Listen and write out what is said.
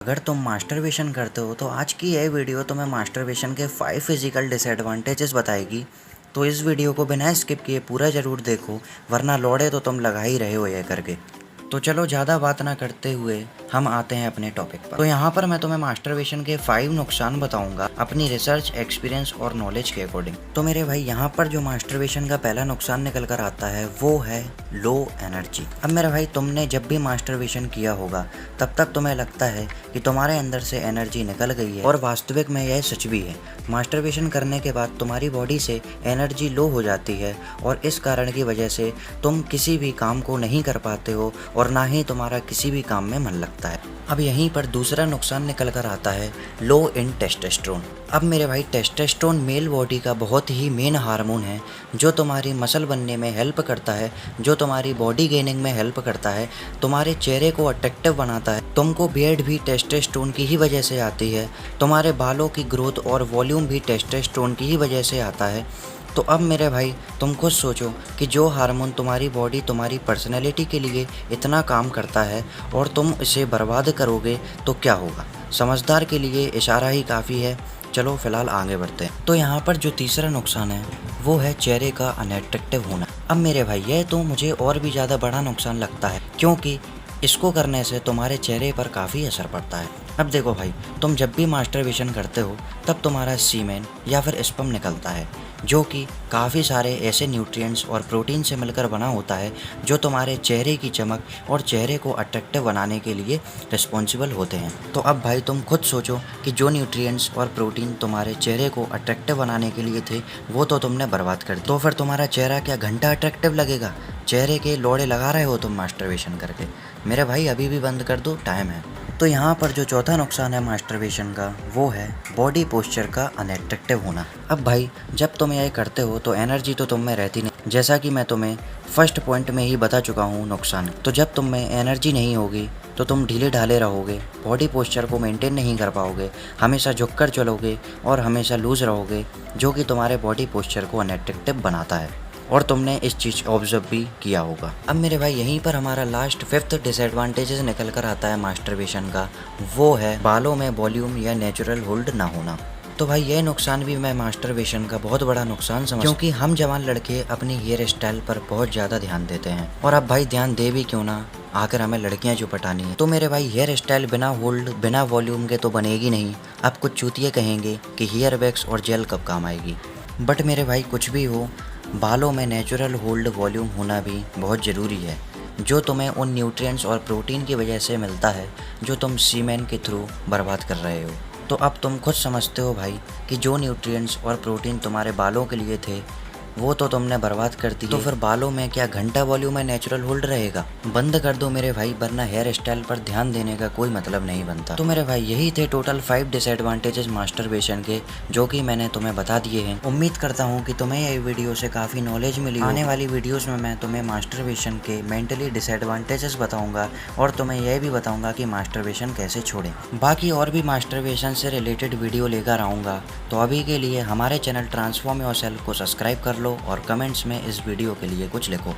अगर तुम मास्टरबेशन करते हो तो आज की यह वीडियो तुम्हें मास्टरबेशन के 5 फिजिकल डिसएडवांटेजेस बताएगी। तो इस वीडियो को बिना स्किप किए पूरा ज़रूर देखो, वरना लौड़े तो तुम लगा ही रहे हो यह करके। तो चलो ज़्यादा बात ना करते हुए हम आते हैं अपने टॉपिक पर। तो यहाँ पर मैं तुम्हें मास्टरबेशन के 5 नुकसान बताऊंगा अपनी रिसर्च, एक्सपीरियंस और नॉलेज के अकॉर्डिंग। तो मेरे भाई यहाँ पर जो मास्टरबेशन का पहला नुकसान निकल कर आता है वो है लो एनर्जी। अब मेरे भाई तुमने जब भी मास्टरबेशन किया होगा तब तक तुम्हें लगता है कि तुम्हारे अंदर से एनर्जी निकल गई है, और वास्तविक में यह सच भी है। मास्टरबेशन करने के बाद तुम्हारी बॉडी से एनर्जी लो हो जाती है और इस कारण की वजह से तुम किसी भी काम को नहीं कर पाते हो और ना ही तुम्हारा किसी भी काम में मन लगता है। अब यहीं पर दूसरा नुकसान निकल कर आता है लो इन टेस्टोस्टेरोन। अब मेरे भाई टेस्टोस्टेरोन मेल बॉडी का बहुत ही मेन हार्मोन है जो तुम्हारी मसल बनने में हेल्प करता है, जो तुम्हारी बॉडी गेनिंग में हेल्प करता है, तुम्हारे चेहरे को अट्रैक्टिव बनाता है। तुमको बियर्ड भी टेस्टोस्टेरोन की ही वजह से आती है, तुम्हारे बालों की ग्रोथ और वॉल्यूम भी टेस्टोस्टेरोन की ही वजह से आता है। तो अब मेरे भाई तुम खुद सोचो कि जो हार्मोन तुम्हारी बॉडी, तुम्हारी पर्सनैलिटी के लिए इतना काम करता है और तुम इसे बर्बाद करोगे तो क्या होगा। समझदार के लिए इशारा ही काफ़ी है। चलो फिलहाल आगे बढ़ते हैं। तो यहाँ पर जो तीसरा नुकसान है वो है चेहरे का अनअट्रैक्टिव होना। अब मेरे भाई यह तो मुझे और भी ज़्यादा बड़ा नुकसान लगता है, क्योंकि इसको करने से तुम्हारे चेहरे पर काफ़ी असर पड़ता है। अब देखो भाई, तुम जब भी मास्टरबेशन करते हो तब तुम्हारा सीमेन या फिर स्पर्म निकलता है, जो कि काफ़ी सारे ऐसे न्यूट्रिएंट्स और प्रोटीन से मिलकर बना होता है जो तुम्हारे चेहरे की चमक और चेहरे को अट्रैक्टिव बनाने के लिए रिस्पॉन्सिबल होते हैं। तो अब भाई तुम खुद सोचो कि जो न्यूट्रिएंट्स और प्रोटीन तुम्हारे चेहरे को अट्रैक्टिव बनाने के लिए थे वो तो तुमने बर्बाद कर दिया। तो फिर तुम्हारा चेहरा क्या घंटा अट्रैक्टिव लगेगा? चेहरे के लोड़े लगा रहे हो तुम मास्टरबेशन करके? मेरे भाई अभी भी बंद कर दो, टाइम है। तो यहाँ पर जो चौथा नुकसान है मास्टरबेशन का वो है बॉडी पोस्चर का अनअट्रैक्टिव होना। अब भाई जब तुम यह करते हो तो एनर्जी तो तुम में रहती नहीं, जैसा कि मैं तुम्हें फर्स्ट पॉइंट में ही बता चुका हूँ नुकसान। तो जब तुम में एनर्जी नहीं होगी तो तुम ढीले ढाले रहोगे, बॉडी पोस्चर को मेंटेन नहीं कर पाओगे, हमेशा झुककर चलोगे और हमेशा लूज रहोगे, जो कि तुम्हारे बॉडी पोस्चर को अनअट्रैक्टिव बनाता है। और तुमने इस चीज़ ऑब्जर्व भी किया होगा। अब मेरे भाई यहीं पर हमारा लास्ट 5th डिसएडवांटेजेस निकल कर आता है मास्टरबेशन का, वो है बालों में वॉल्यूम या नेचुरल होल्ड ना होना। तो भाई यह नुकसान भी मैं मास्टरबेशन का बहुत बड़ा नुकसान समझ, क्योंकि हम जवान लड़के अपनी हेयर स्टाइल पर बहुत ज़्यादा ध्यान देते हैं। और अब भाई ध्यान दे भी क्यों ना, आकर हमें लड़कियां जो पटानी है। तो मेरे भाई हेयर स्टाइल बिना होल्ड, बिना वॉल्यूम के तो बनेगी नहीं। अब कुछ चूतिए कहेंगे कि हेयर वैक्स और जेल कब काम आएगी, बट मेरे भाई कुछ भी हो, बालों में नेचुरल होल्ड वॉल्यूम होना भी बहुत ज़रूरी है, जो तुम्हें उन न्यूट्रिएंट्स और प्रोटीन की वजह से मिलता है जो तुम सीमेन के थ्रू बर्बाद कर रहे हो। तो अब तुम खुद समझते हो भाई कि जो न्यूट्रिएंट्स और प्रोटीन तुम्हारे बालों के लिए थे वो तो तुमने बर्बाद कर दी। तो फिर बालों में क्या घंटा वॉल्यूम में नेचुरल होल्ड रहेगा? बंद कर दो मेरे भाई, वरना हेयर स्टाइल पर ध्यान देने का कोई मतलब नहीं बनता। तो मेरे भाई यही थे टोटल 5 डिसएडवांटेजेस मास्टरबेशन के, जो कि मैंने तुम्हें बता दिए हैं। उम्मीद करता हूँ कि तुम्हें ये वीडियो से काफ़ी नॉलेज मिली। आने वाली वीडियोज़ में मैं तुम्हें मास्टरबेशन के मेंटली डिसएडवांटेजेस बताऊँगा और तुम्हें यह भी बताऊँगा कि मास्टरबेशन कैसे छोड़ें। बाकी और भी मास्टरबेशन से रिलेटेड वीडियो लेकर आऊँगा। तो अभी के लिए हमारे चैनल ट्रांसफॉर्म योरसेल्फ को सब्सक्राइब कर लो और कमेंट्स में इस वीडियो के लिए कुछ लिखो।